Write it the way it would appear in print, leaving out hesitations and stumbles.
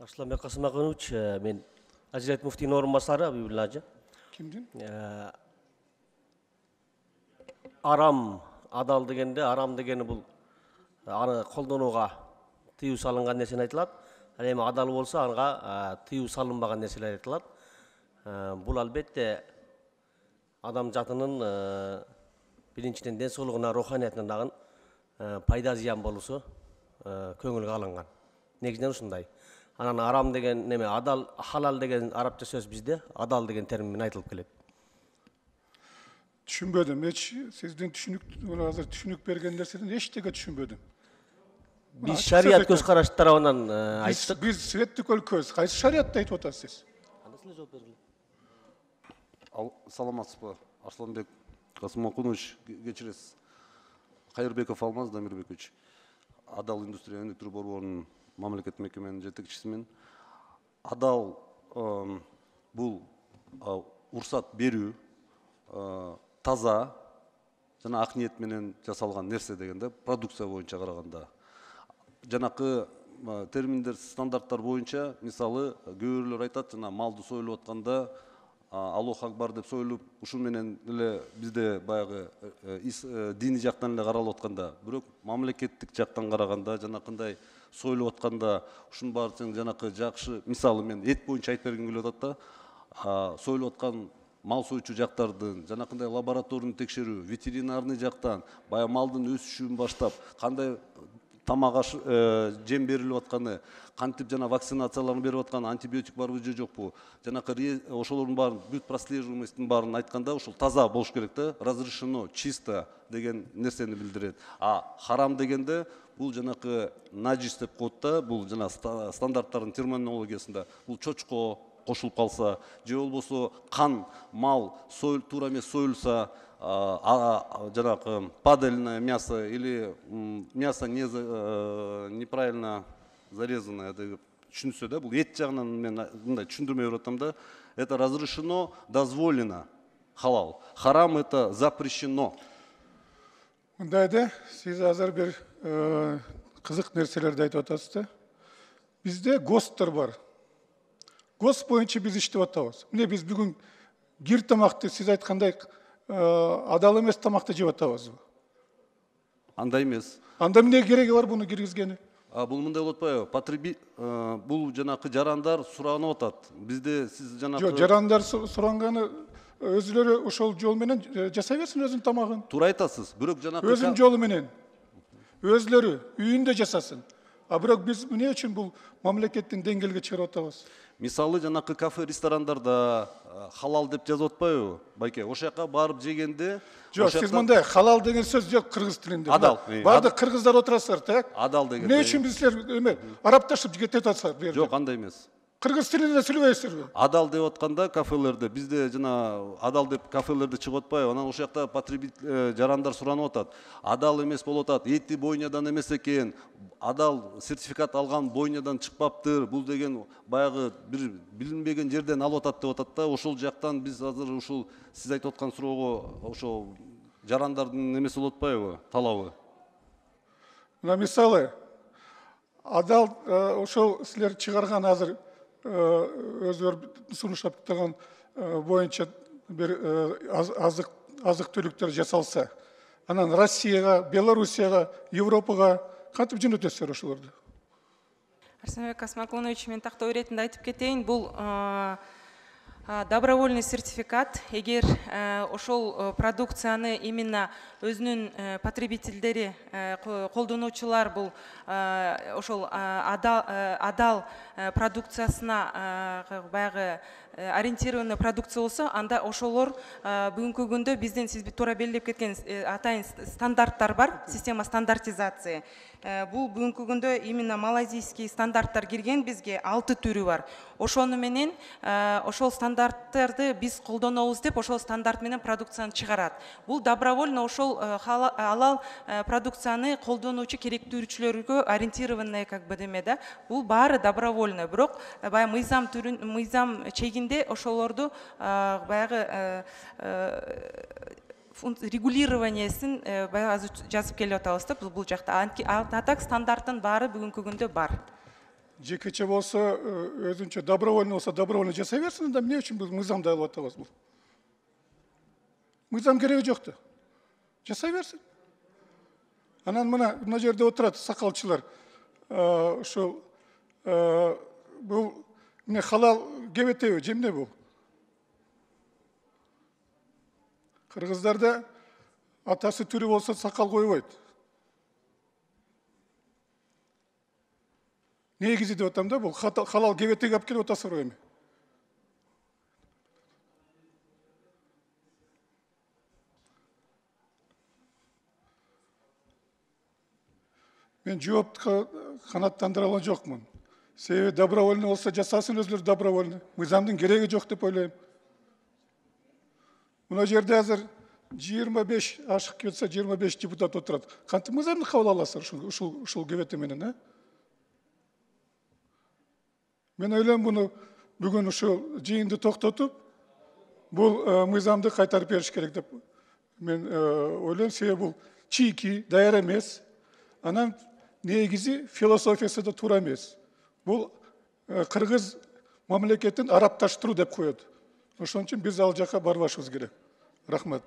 Арсланбек Касымакынович, мен Азизат муфтийдин орунбасары Абибулла ажы. Кимдин? Арам, адал дегенде, арам дегени бул аны колдонууга тыюу салынган нерсени айтылат. Ал эми адал болсо ага тыюу салынбаган нерселер айтылат. Бул албетте адам жатынын биринчиден ден соолугуна, руханиятына дагы пайда зыян болуусу көңүлгө алынган. Негизинен ушундай. Анан арам деген неме, адал, халал деген арабча сөз бизде адал деген терминмен айтылып келет. Түшүнбөдүм. Сиздин азыр түшүнүк берген нерседен эчтеке түшүнбөдүм. Биз шарият көз караш тарабынан айттык. Биз светтик өлкөбүз. Кайсы шариатты айтып атасыз? Саламатсызбы, Арсланбек Касымакынович, кечиресиз. Кайырбеков Алмаз Дамирбекович, Адал индустрия өнүктүрүү борборунун мамлекеттик мекеменин жетекчисимин. Адал бул уруксат берүү, таза жана ак ниет менен жасалган нерсе дегенде, продукция боюнча караганда. Жанакы терминдер, стандарттар боюнча, мисалы, көбүрөлөр айтат, жана малды союлуп атканда Аллах акбар деп союлуп, ушул менен эле бизде баягы дини жактан эле каралып атканда, бирок мамлекеттик жактан караганда, жанакындай союлуп атканда, ушунун баарын жанакы жакшы, мисалы мен эт боюнча айтып бергим келип атат да, союлуп аткан мал соючу жактардын, жанакындай лабораторный текшерүү, ветеринарный жактан, баягы малдын өсүшүн баштап, кандай тамак жем берилип атканы, кантип жана вакцинацияларын берип атканы, антибиотик барбы же жокпу, жанакы ошолордун баарын бүт прослеживаемостун баарын айтканда, ушул таза болуш керек да, разрешено, чисто деген нерсени билдирет. Харам дегенде бул жанакы наджис деп коет да, бул жана стандарттардын терминологиясында бул чочко кошулуп калса, же болбосо кан, мал туура эмес союлса, жанакы падальное мясо или мясо неправильно зарезанное деп түшүнсө да, бул эт жагынан мен мындай түшүндүрмө берип атам да, это разрешено, дозволено, халал. Харам это запрещено. Мындайда, сиз азыр бир кызык нерселерди айтып атасыз да. Бизде ГОСТтар бар. ГОСТ боюнча биз иштеп атабыз. Мына биз бүгүн кир тамакты сиз айткандай адал эмес тамакты жеп атабызбы? Андай эмес. Анда эмне кереги бар буну киргизгени? Бул мындай болуп атпайбы? Бул жанакы жарандар суранып атат. Бизде сиз жанакы Жок, жарандар суранганы өзүлөрү ошол жол менен жасай берсин өзүнүн тамагын. Туура айтасыз. Бирок жанакы Өзүнүн жолу менен. Өзлөрү үйүндө жасасын. Бирок биз эмне үчүн бул мамлекеттин деңгээлге чыгарып атабыз? Мисалы жанакы кафе, ресторандарда халал деп жазып атпайбы, байке? Ошол жака барып жегенде, жок, сиз мындай халал деген сөз жок кыргыз тилинде. Адал. Баардык кыргыздар отурасыздар, так? Адал деген. Эмне үчүн биз силер эме арабташып кетип атасыздар? Жок, андай эмес. Кыргыз тилинде сүйлөбөйсүзбү? Адал деп атканда кафелерде, бизде жана адал деп кафелерде чыгып атпайбы? Анан ошол жакта потребитель жарандар суранып атат. Адал эмес болуп атат. Эти бойнядан эмес экен. Адал сертификат алган бойнядан чыкпаптыр. Бул деген баягы бир билинбеген жерден алып атат деп атат да. Ошол жактан биз азыр ушул сиз айтып аткан суроого ошол жарандардын эмеси болуп атпайбы? Талабы. Мына мисалы адал ошол силер чыгарган азыр өзлөр сунуштап турган боюнча бир азык түлүктөр жасалса, анан Россияга, Белоруссияга, Европага кантип жөнөтөсүздөр ошолорду? Арсланбек Касымакынович, мен тактоо иретинде айтып кетейин, бул добровольный сертификат. Эгер ошол продукцияны именно өзүнүн потребительдери, колдонуучулар бул ошол адал продукциясына баягы ориентированный продукция болсо, анда ошолор бүгүнкү күндө бизден сиз туура белгилеп кеткен атайын стандарттар бар, система стандартизации. Бул бүгүнкү күндө именно малайзийский стандарттар кирген, бизге 6 түрү бар. Ошону менен ошол стандарттарды биз колдонобуз деп, ошол стандарт менен продукцияны чыгарат. Бул добровольно ошол халал продукцияны колдонуучу керектүүчүлөргө ориентированный как бы деме да. Бул баары добровольно, бирок баягы мыйзам чегинде ошолорду баягы регулированиесин азыр жазып келип атабыз да бул жакта. А так стандарттын баары бүгүнкү күндө бар. жекече болса, өзүнчө добровольно болса, добровольно жасай берсин, да эмне үчүн биз мыйзамды алып атабыз бул? Мыйзам кереги жок да. Жасай берсин. Анан мына жерде отурат сакалчылар. Ошол бул эмне халал кебетеби, жемне бул? Кыргыздарда атасы түрү болса сакал койбойт. Негизи деп атам да, бул халал кебетеги алып келип атасызбы эми? Мен жоопту канааттандыра алган жокмун. Себеби добровольно болса жасасын өзүлөрү добровольно. Мыйзамдын кереги жок деп ойлойм. Мына жерде азыр 25 ашык кетсе 25 депутат отурат. Кантип мыйзамды кабыл аласыздар ушул кебете менен, а? Мен ойлойм буну бүгүн ушул жыйынды токтотуп, бул мыйзамды кайтарып бериш керек деп мен ойлойм. Себеби бул чийки, даяр эмес. Анан негизи философиясы да туура эмес. Бул кыргыз мамлекетин арабташтыруу деп коет. Ошон үчүн биз ал жака барбашыбыз керек. Рахмат.